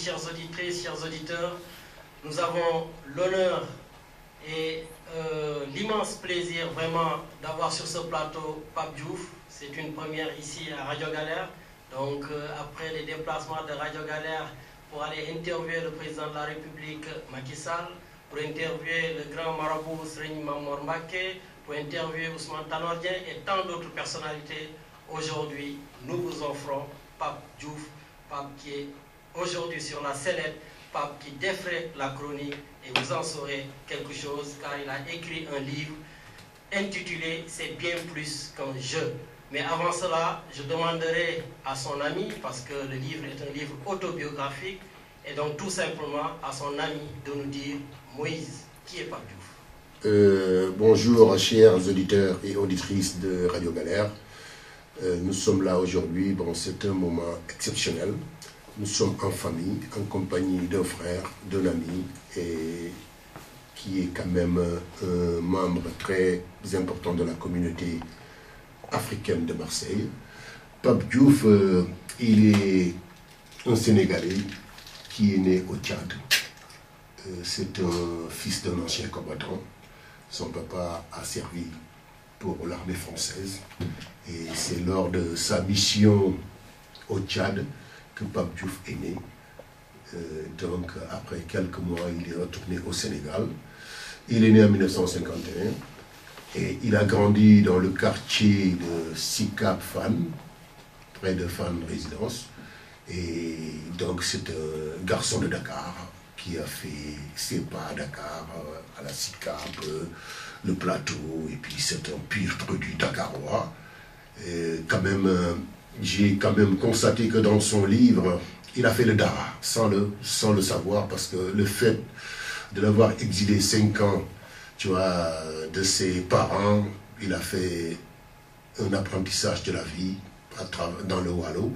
chères auditrices, chers auditeurs, nous avons l'honneur et l'immense plaisir vraiment d'avoir sur ce plateau Pape Diouf. C'est une première ici à Radio Galère. Donc après les déplacements de Radio Galère pour aller interviewer le président de la République Macky Sall, pour interviewer le grand marabout Serigne Mamor Mbacké, pour interviewer Ousmane Tanor Dieng et tant d'autres personnalités, aujourd'hui nous vous offrons Pape Diouf, Pape qui est aujourd'hui sur la sellette, Pape qui défraie la chronique et vous en saurez quelque chose car il a écrit un livre intitulé C'est bien plus qu'un jeu. Mais avant cela, je demanderai à son ami, parce que le livre est un livre autobiographique, et donc tout simplement à son ami de nous dire, Moïse, qui est Pape Diouf? Bonjour chers auditeurs et auditrices de Radio Galère. Nous sommes là aujourd'hui, bon, c'est un moment exceptionnel. Nous sommes en famille, en compagnie d'un frère, d'un ami, et qui est quand même un membre très important de la communauté africaine de Marseille. Pape Diouf, il est un Sénégalais qui est né au Tchad. C'est un fils d'un ancien combattant. Son papa a servi pour l'armée française. Et c'est lors de sa mission au Tchad que Pape Diouf est né. Donc après quelques mois, il est retourné au Sénégal. Il est né en 1951. Et il a grandi dans le quartier de Sicap Fann, près de Fann Résidence. Et donc c'est un garçon de Dakar qui a fait ses pas à Dakar, à la Sicap, le plateau, et puis c'est un pur produit dakarois. Et quand même, j'ai quand même constaté que dans son livre, il a fait le Dara, sans le savoir, parce que le fait de l'avoir exilé 5 ans, tu vois, de ses parents, il a fait un apprentissage de la vie dans le Wallo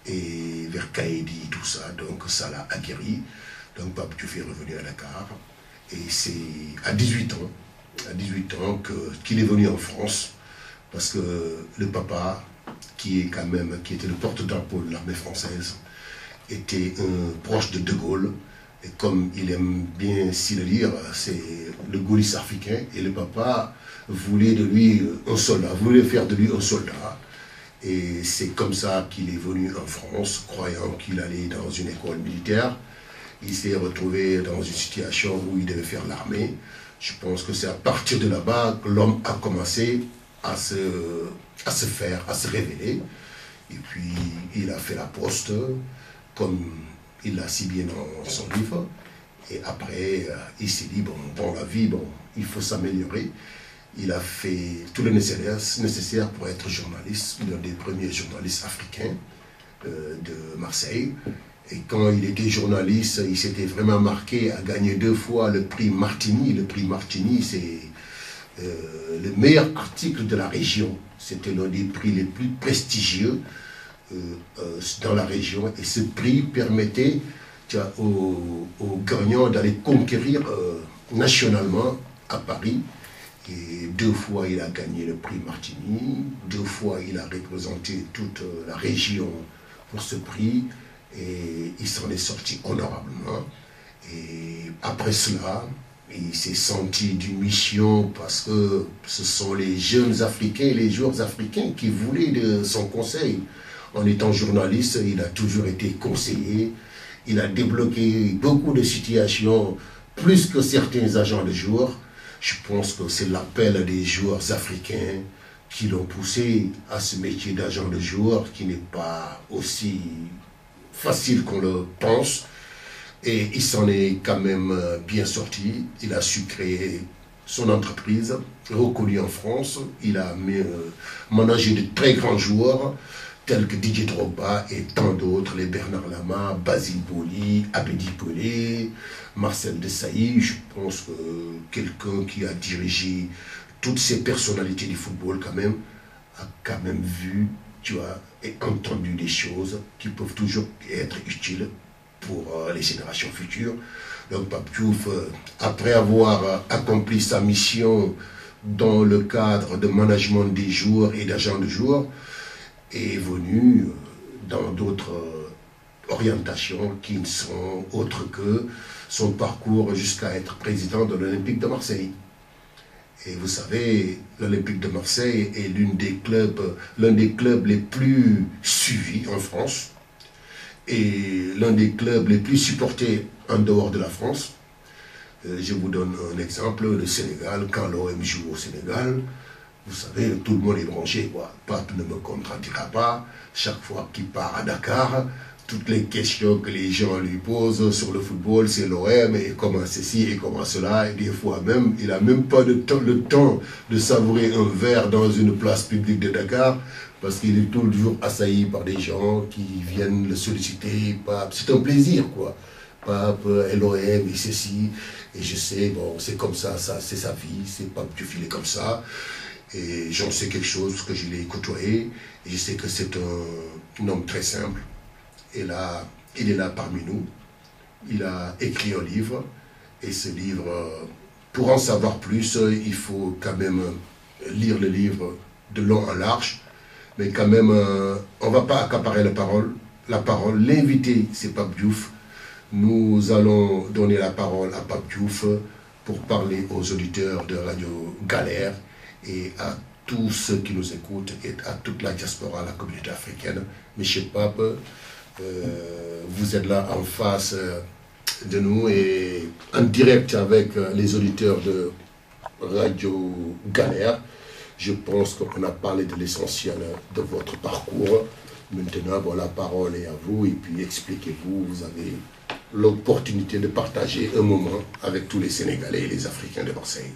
et vers Kaedi, tout ça, donc ça l'a aguerri. Donc Pape Diouf est revenu à Dakar et c'est à 18 ans qu'il est venu en France parce que le papa, qui était le porte-drapeau de l'armée française, était un proche de De Gaulle. Et comme il aime bien s'y le lire, c'est le gaulliste africain. Et le papa voulait de lui un soldat, voulait faire de lui un soldat. Et c'est comme ça qu'il est venu en France, croyant qu'il allait dans une école militaire. Il s'est retrouvé dans une situation où il devait faire l'armée. Je pense que c'est à partir de là-bas que l'homme a commencé à se révéler. Et puis il a fait la poste, comme il l'a si bien dans son livre. Et après, il s'est dit, bon, dans la vie, bon, il faut s'améliorer. Il a fait tout le nécessaire pour être journaliste, l'un des premiers journalistes africains de Marseille. Et quand il était journaliste, il s'était vraiment marqué à gagner 2 fois le prix Martini. Le prix Martini, c'est le meilleur article de la région. C'était l'un des prix les plus prestigieux dans la région, et ce prix permettait aux gagnants d'aller conquérir nationalement à Paris. Et 2 fois il a gagné le prix Martini, 2 fois il a représenté toute la région pour ce prix, et il s'en est sorti honorablement. Et après cela, il s'est senti d'une mission parce que ce sont les jeunes Africains, les joueurs africains qui voulaient de son conseil. En étant journaliste, il a toujours été conseiller. Il a débloqué beaucoup de situations, plus que certains agents de joueurs. Je pense que c'est l'appel des joueurs africains qui l'ont poussé à ce métier d'agent de joueur, qui n'est pas aussi facile qu'on le pense. Et il s'en est quand même bien sorti. Il a su créer son entreprise, reconnue en France. Il a managé de très grands joueurs, tels que Didier Drogba et tant d'autres, les Bernard Lama, Basile Boli, Abedi Pelé, Marcel Desailly. Je pense que quelqu'un qui a dirigé toutes ces personnalités du football quand même a quand même vu, tu vois, et entendu des choses qui peuvent toujours être utiles pour les générations futures. Donc Pape Diouf, après avoir accompli sa mission dans le cadre de management des joueurs et d'agents de joueurs, est venu dans d'autres orientations qui ne sont autres que son parcours jusqu'à être président de l'Olympique de Marseille. Et vous savez, l'Olympique de Marseille est l'un des clubs les plus suivis en France et l'un des clubs les plus supportés en dehors de la France. Je vous donne un exemple, le Sénégal, quand l'OM joue au Sénégal, vous savez, tout le monde est branché, quoi. Pape ne me contredira pas, chaque fois qu'il part à Dakar, toutes les questions que les gens lui posent sur le football, c'est l'OM, et comment ceci, et comment cela, et des fois même, il n'a même pas le temps de savourer un verre dans une place publique de Dakar, parce qu'il est toujours assailli par des gens qui viennent le solliciter. C'est un plaisir, quoi. Pape, l'OM, et ceci, et je sais, bon, c'est comme ça c'est sa vie, c'est Pape Diouf, il est comme ça, et j'en sais quelque chose que je l'ai côtoyé, et je sais que c'est un homme très simple. Et là, il est là parmi nous. Il a écrit un livre. Et ce livre, pour en savoir plus, il faut quand même lire le livre de long en large. Mais quand même, on ne va pas accaparer la parole. L'invité, c'est Pape Diouf. Nous allons donner la parole à Pape Diouf pour parler aux auditeurs de Radio Galère et à tous ceux qui nous écoutent et à toute la diaspora, la communauté africaine. Monsieur Pape, vous êtes là en face de nous et en direct avec les auditeurs de Radio Galère. Je pense qu'on a parlé de l'essentiel de votre parcours. Maintenant, bon, la parole est à vous et puis expliquez-vous. Vous avez l'opportunité de partager un moment avec tous les Sénégalais et les Africains de Marseille.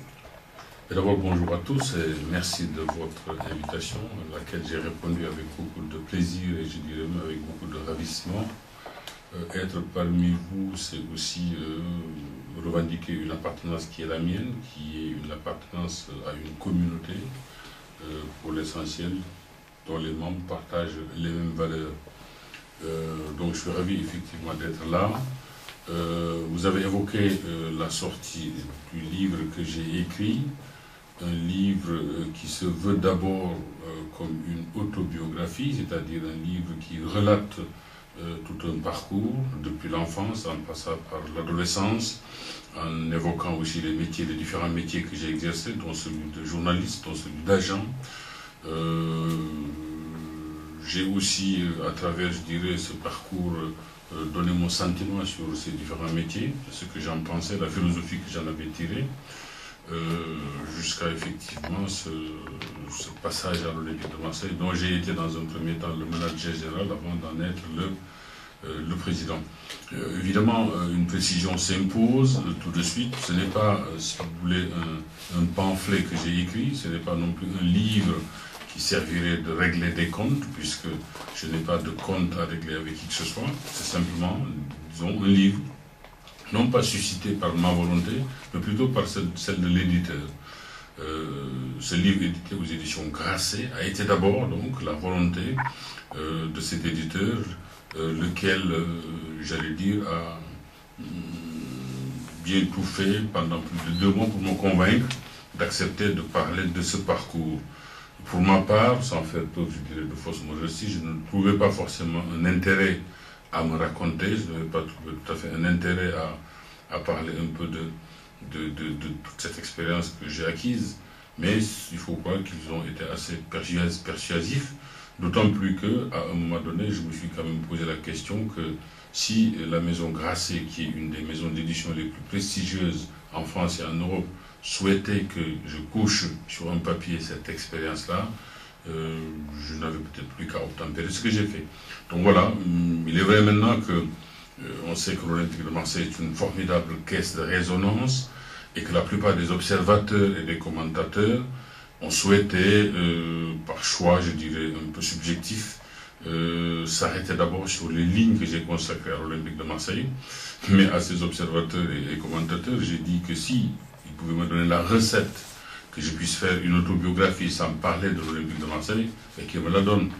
D'abord, bonjour à tous et merci de votre invitation, à laquelle j'ai répondu avec beaucoup de plaisir et je dirais même avec beaucoup de ravissement. Être parmi vous, c'est aussi revendiquer une appartenance qui est la mienne, qui est une appartenance à une communauté, pour l'essentiel, dont les membres partagent les mêmes valeurs. Donc je suis ravi effectivement d'être là. Vous avez évoqué la sortie du livre que j'ai écrit. Un livre qui se veut d'abord comme une autobiographie, c'est-à-dire un livre qui relate tout un parcours, depuis l'enfance, en passant par l'adolescence, en évoquant aussi les métiers, les différents métiers que j'ai exercés, dont celui de journaliste, dont celui d'agent. J'ai aussi, à travers, je dirais, ce parcours, donné mon sentiment sur ces différents métiers, ce que j'en pensais, la philosophie que j'en avais tirée. Jusqu'à effectivement ce passage à l'Olympique de Marseille, dont j'ai été dans un premier temps le manager général avant d'en être le président. Évidemment, une précision s'impose tout de suite. Ce n'est pas, si vous voulez, un pamphlet que j'ai écrit, ce n'est pas non plus un livre qui servirait de régler des comptes, puisque je n'ai pas de compte à régler avec qui que ce soit. C'est simplement, disons, un livre non pas suscité par ma volonté, mais plutôt par celle de l'éditeur. Ce livre édité aux éditions Grasset a été d'abord donc la volonté de cet éditeur, lequel, j'allais dire, a bien tout fait pendant plus de 2 mois pour me convaincre d'accepter de parler de ce parcours. Pour ma part, sans faire preuve, je dirais, de fausse modestie, je ne trouvais pas forcément un intérêt à me raconter, je n'avais pas trouvé tout à fait un intérêt à parler un peu de toute cette expérience que j'ai acquise, mais il faut croire qu'ils ont été assez persuasifs, d'autant plus qu'à un moment donné, je me suis quand même posé la question que si la maison Grasset, qui est une des maisons d'édition les plus prestigieuses en France et en Europe, souhaitait que je couche sur un papier cette expérience-là, je n'avais peut-être plus qu'à obtempérer ce que j'ai fait. Donc voilà, il est vrai maintenant que on sait que l'Olympique de Marseille est une formidable caisse de résonance et que la plupart des observateurs et des commentateurs ont souhaité, par choix, je dirais, un peu subjectif, s'arrêter d'abord sur les lignes que j'ai consacrées à l'Olympique de Marseille. Mais à ces observateurs et commentateurs, j'ai dit que si ils pouvaient me donner la recette que je puisse faire une autobiographie sans parler de l'Olympique de Marseille, et qu'ils me la donnent.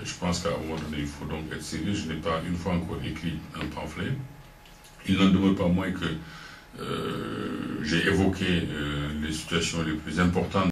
Je pense qu'à un moment donné, il faut donc être sérieux. Je n'ai pas une fois encore écrit un pamphlet. Il n'en demeure pas moins que j'ai évoqué les situations les plus importantes